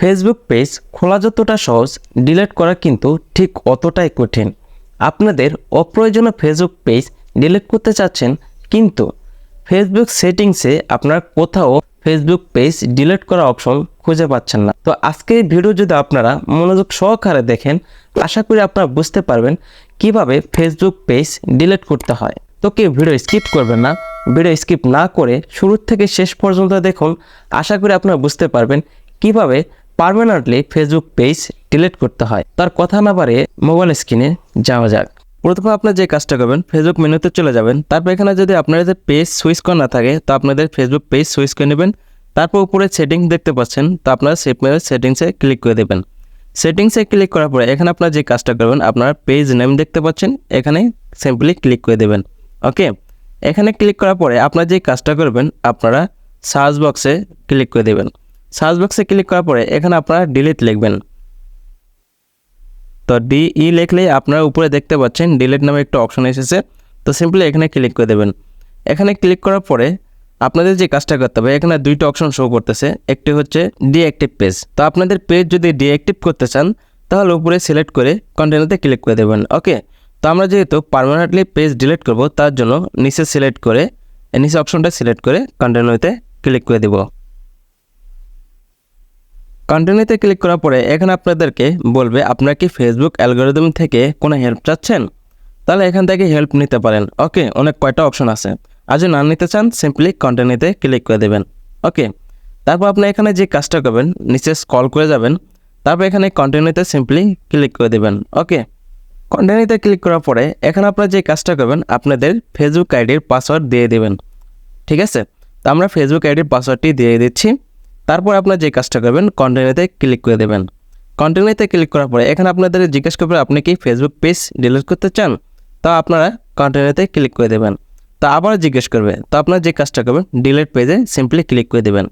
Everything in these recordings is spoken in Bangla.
ফেসবুক পেজ খোলা যতটা সহজ, ডিলিট করা কিন্তু ঠিক অতটাই কঠিন। আপনাদের অপ্রয়োজনীয় ফেসবুক পেজ ডিলিট করতে চাচ্ছেন, কিন্তু ফেসবুক সেটিংসে আপনার কোথাও ফেসবুক পেজ ডিলিট করা অপশন খুঁজে পাচ্ছেন না। তো আজকের এই ভিডিও যদি আপনারা মনোযোগ সহকারে দেখেন, আশা করি আপনারা বুঝতে পারবেন কিভাবে ফেসবুক পেজ ডিলিট করতে হয়। তো কেউ ভিডিও স্কিপ করবেন না, ভিডিও স্কিপ না করে শুরু থেকে শেষ পর্যন্ত দেখুন। আশা করি আপনারা বুঝতে পারবেন কিভাবে পার্মানেন্টলি ফেসবুক পেজ ডিলিট করতে হয়। তার কথা না বাড়িয়ে মোবাইল স্ক্রিনে যাওয়া যাক। প্রথমে আপনার যে কাজটা করবেন, ফেসবুক মেনুতে চলে যাবেন। তারপর এখানে যদি আপনাদের পেজ সুইচ করা না থাকে, তো আপনাদের ফেসবুক পেজ সুইচ করে নেবেন। তারপর উপরে সেটিংস দেখতে পাচ্ছেন, তো আপনারা সেটিংসে ক্লিক করে দেবেন। সেটিংসে ক্লিক করার পরে এখানে আপনারা যে কাজটা করবেন, আপনারা পেজ নেম দেখতে পাচ্ছেন, এখানে সিম্পলি ক্লিক করে দেবেন। ওকে, এখানে ক্লিক করার পরে আপনারা যে কাজটা করবেন, আপনারা সার্চ বক্সে ক্লিক করে দেবেন। সার্চ বক্সে ক্লিক করার পরে এখানে আপনারা ডিলিট লিখবেন। তো ডিই লিখলেই আপনারা উপরে দেখতে পাচ্ছেন ডিলিট নামে একটা অপশন এসেছে। তো সিম্পলি এখানে ক্লিক করে দেবেন। এখানে ক্লিক করার পরে আপনাদের যে কাজটা করতে হবে, এখানে দুইটা অপশন শো করতেছে। একটি হচ্ছে ডিঅ্যাক্টিভ পেজ। তো আপনাদের পেজ যদি ডিঅ্যাক্টিভ করতে চান, তাহলে উপরে সিলেক্ট করে কন্টিনিউতে ক্লিক করে দেবেন। ওকে, তো আমরা যেহেতু পার্মানেন্টলি পেজ ডিলিট করব, তার জন্য নিচে সিলেক্ট করে নিচে অপশনটা সিলেক্ট করে কন্টিনিউতে ক্লিক করে দেব। কন্টিনিউতে ক্লিক করার পরে এখানে আপনাদেরকে বলবে আপনারা কি ফেসবুক অ্যালগরিদম থেকে কোনো হেল্প চাচ্ছেন, তাহলে এখান থেকে হেল্প নিতে পারেন। ওকে, অনেক কয়টা অপশন আছে। আর যদি না নিতে চান, সিম্পলি কন্টিনিউতে ক্লিক করে দেবেন। ওকে, তারপর আপনি এখানে যে কাজটা করবেন, নিচে স্ক্রল করে যাবেন। তারপর এখানে কন্টিনিউতে সিম্পলি ক্লিক করে দেবেন। ওকে, কন্টিনিউতে ক্লিক করার পরে এখানে আপনারা যে কাজটা করবেন, আপনাদের ফেসবুক আইডির পাসওয়ার্ড দিয়ে দেবেন। ঠিক আছে, তো আমরা ফেসবুক আইডির পাসওয়ার্ডটি দিয়ে দিচ্ছি। তারপর আপনার যে কাজটা করবেন, কন্টিনিউতে ক্লিক করে দেবেন। কন্টিনিউতে ক্লিক করার পরে এখানে আপনাদের জিজ্ঞেস করবে আপনি কি ফেসবুক পেজ ডিলিট করতে চান, তো আপনারা কন্টিনিউতে ক্লিক করে দেবেন। তো আবার জিজ্ঞেস করবে, তো আপনার যে কাজটা করবেন, ডিলিট পেজে সিম্পলি ক্লিক করে দেবেন।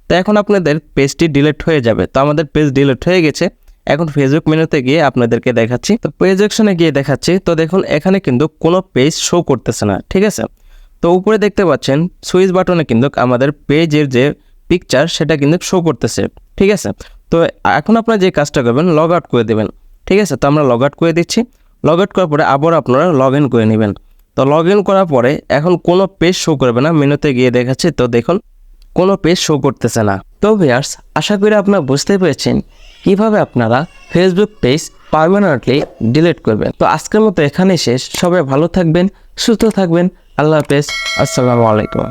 তো এখন আপনাদের পেজটি ডিলিট হয়ে যাবে। তো আমাদের পেজ ডিলিট হয়ে গেছে। এখন ফেসবুক মেনুতে গিয়ে আপনাদেরকে দেখাচ্ছি। তো পেজ অপশনে গিয়ে দেখাচ্ছি। তো দেখুন এখানে কিন্তু কোনো পেজ শো করতেছে না। ঠিক আছে, তো উপরে দেখতে পাচ্ছেন সুইচ বাটনে কিন্তু আমাদের পেজের যে পিকচার সেটা কিন্তু শো করতেছে। ঠিক আছে, তো এখন আপনারা যে কাজটা করবেন, লগ আউট করে দেবেন। ঠিক আছে, তো আমরা লগ আউট করে দিচ্ছি। লগ আউট করার পরে আবার আপনারা লগ ইন করে নেবেন। তো লগ ইন করার পরে এখন কোনো পেজ শো করবে না। মেনুতে গিয়ে দেখাচ্ছি, তো দেখুন কোনো পেজ শো করতেছে না। তো ভিউয়ার্স, আশা করি আপনারা বুঝতে পেরেছেন কিভাবে আপনারা ফেসবুক পেজ পার্মানেন্টলি ডিলিট করবেন। তো আজকের মতো এখানেই শেষ। সবাই ভালো থাকবেন, সুস্থ থাকবেন। আল্লাহ হাফেজ, আসসালামু আলাইকুম।